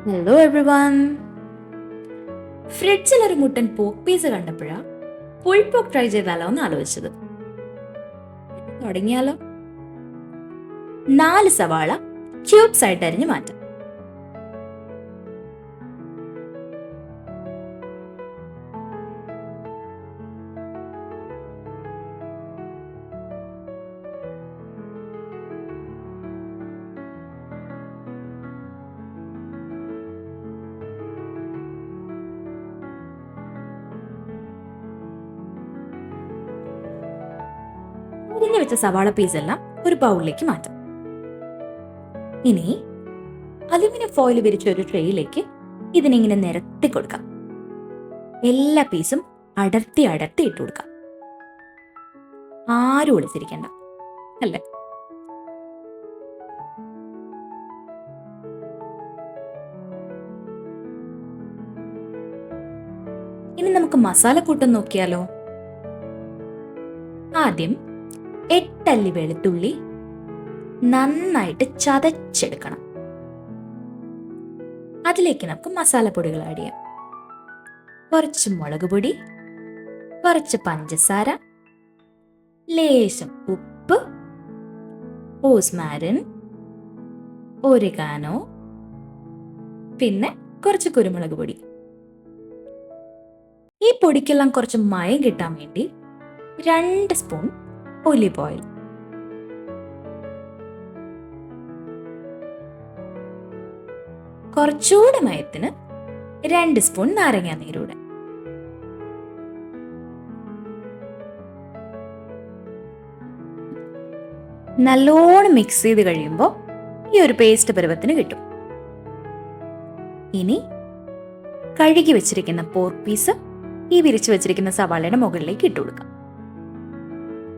Hello every one. ഫ്രിഡ്ജിൽ ഒരു മുട്ടൻ പോക്ക് പീസ് കണ്ടപ്പോഴാ ഫുൾ പോക്ക് ട്രൈ ചെയ്താലോ എന്ന് ആലോചിച്ചത്. തുടങ്ങിയാലോ? 4 സവാള ക്യൂബ്സ് ആയിട്ട് അരിഞ്ഞു മാറ്റാം. അരിഞ്ഞു വെച്ച സവാള പീസ് എല്ലാം ഒരു ബൗളിലേക്ക് മാറ്റാം. ഇനി അലുമിനിയം ഫോയിൽ വിരിച്ച ഒരു ട്രേയിലേക്ക് ഇതിനിങ്ങനെ നിരത്തി കൊടുക്കാം. എല്ലാ പീസും അടർത്തി അടർത്തി ഇട്ട് കൊടുക്കാം. ആരും ഒളിച്ചിരിക്കണ്ട അല്ലേ? ഇനി നമുക്ക് മസാലക്കൂട്ടം നോക്കിയാലോ? ആദ്യം 8 അല്ലി വെളുത്തുള്ളി നന്നായിട്ട് ചതച്ചെടുക്കണം. അതിലേക്ക് നമുക്ക് മസാലപ്പൊടികൾ ആഡ് ചെയ്യാം. കുറച്ച് മുളക് പൊടി, കുറച്ച് പഞ്ചസാര, ലേശം ഉപ്പ്, റോസ്മാരിൻ, ഒറിഗാനോ, പിന്നെ കുറച്ച് കുരുമുളക് പൊടി. ഈ പൊടിക്കെല്ലാം കുറച്ച് മയം കിട്ടാൻ വേണ്ടി 2 സ്പൂൺ ഒലിവ് ഓയിൽ. കുറച്ചുകൂടെ മയത്തിന് 2 സ്പൂൺ നാരങ്ങാ നീരൂടെ. നല്ലോണം മിക്സ് ചെയ്ത് കഴിയുമ്പോൾ ഈ ഒരു പേസ്റ്റ് പരുവത്തിന് കിട്ടും. ഇനി കഴുകി വെച്ചിരിക്കുന്ന പോർക്ക് പീസ് ഈ വിരിച്ചു വെച്ചിരിക്കുന്ന സവാളയുടെ മുകളിലേക്ക് ഇട്ട് കൊടുക്കാം.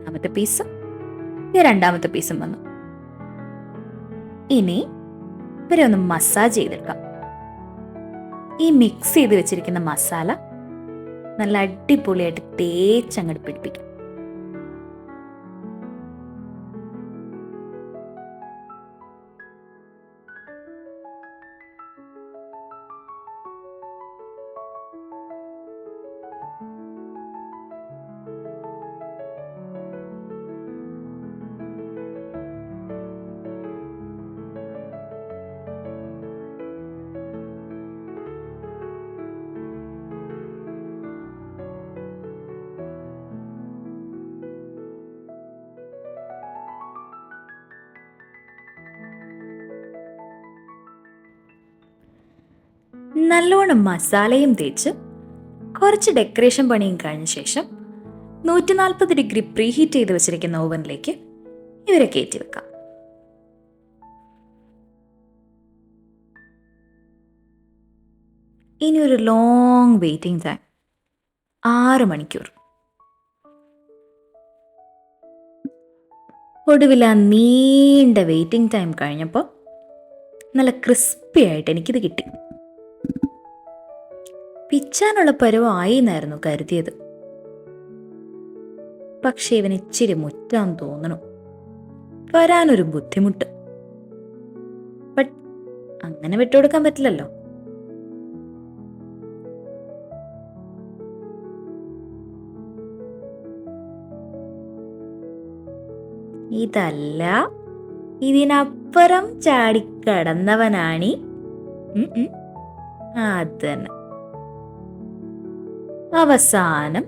ആദ്യത്തെ പീസ്, രണ്ടാമത്തെ പീസും വന്നു. ഇനി ഇവരെ ഒന്ന് മസാജ് ചെയ്തെടുക്കാം. ഈ മിക്സ് ചെയ്ത് വെച്ചിരിക്കുന്ന മസാല നല്ല അടിപൊളിയായിട്ട് തേച്ചങ്ങോട്ട് പിടിപ്പിക്കാം. നല്ലോണം മസാലയും തേച്ച് കുറച്ച് ഡെക്കറേഷൻ പണിയും കഴിഞ്ഞ ശേഷം 140 ഡിഗ്രി പ്രീ ഹീറ്റ് ചെയ്ത് വെച്ചിരിക്കുന്ന ഓവനിലേക്ക് ഇവരെ കയറ്റി വെക്കാം. ഇനി ഒരു ലോങ് വെയിറ്റിംഗ് ടൈം 6 മണിക്കൂർ. ഒടുവിൽ ആ നീണ്ട വെയിറ്റിംഗ് ടൈം കഴിഞ്ഞപ്പോൾ നല്ല ക്രിസ്പി ആയിട്ട് എനിക്കിത് കിട്ടി. പിച്ചാനുള്ള പരുവമായി എന്നായിരുന്നു കരുതിയത്. പക്ഷെ ഇവൻ ഇച്ചിരി മുറ്റാന്ന് തോന്നണു. വരാനൊരു ബുദ്ധിമുട്ട്. ബട്ട് അങ്ങനെ വിട്ടുകൊടുക്കാൻ പറ്റില്ലല്ലോ. ഇതല്ല, ഇതിനപ്പുറം ചാടിക്കടന്നവനാണി. അതന്നെ. അവസാനം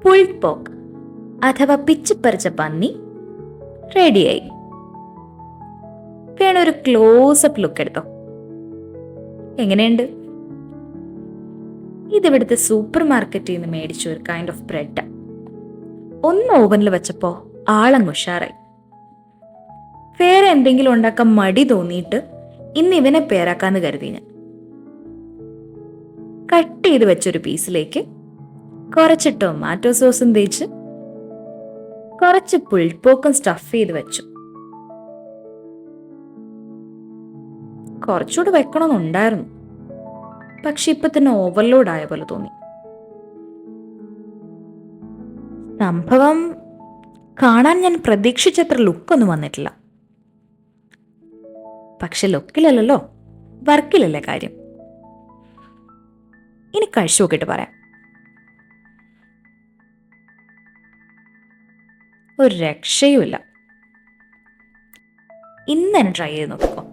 പുൾഡ് പോർക്ക് അഥവാ പിച്ചിപ്പറിച്ച പന്നി റെഡിയായി. വേണം ഒരു ക്ലോസപ്പ് ലുക്ക് എടുത്തോ. എങ്ങനെയുണ്ട്? ഇതിവിടുത്തെ സൂപ്പർ മാർക്കറ്റിൽ നിന്ന് മേടിച്ച ഒരു കൈൻഡ് ഓഫ് ബ്രെഡ്. ഒന്ന് ഓവനിൽ വെച്ചപ്പോ ആളങ്ങ് ഉഷാറായി. വേറെ എന്തെങ്കിലും ഉണ്ടാക്കാൻ മടി തോന്നിയിട്ട് ഇന്ന് ഇവനെ പേരാക്കാന്ന് കരുതി ഞാൻ. കട്ട് ചെയ്ത് വെച്ചൊരു പീസിലേക്ക് കുറച്ച് ടൊമാറ്റോ സോസും തേച്ച് കുറച്ച് പുൾഡ് പോക്കും സ്റ്റഫ് ചെയ്ത് വെച്ചു. കുറച്ചുകൂടെ വെക്കണമെന്നുണ്ടായിരുന്നു, പക്ഷെ ഇപ്പൊ തന്നെ ഓവർലോഡ് ആയ പോലെ തോന്നി. സംഭവം കാണാൻ ഞാൻ പ്രതീക്ഷിച്ചത്ര ലുക്കൊന്നും വന്നിട്ടില്ല. പക്ഷെ ലുക്കിലല്ലോ വർക്കിലല്ലേ കാര്യം. ഇനി കഴിച്ചു നോക്കിയിട്ട് പറയാം. ഒരു രക്ഷയുമില്ല. ഇന്ന് തന്നെ ട്രൈ ചെയ്ത് നോക്കിക്കോ.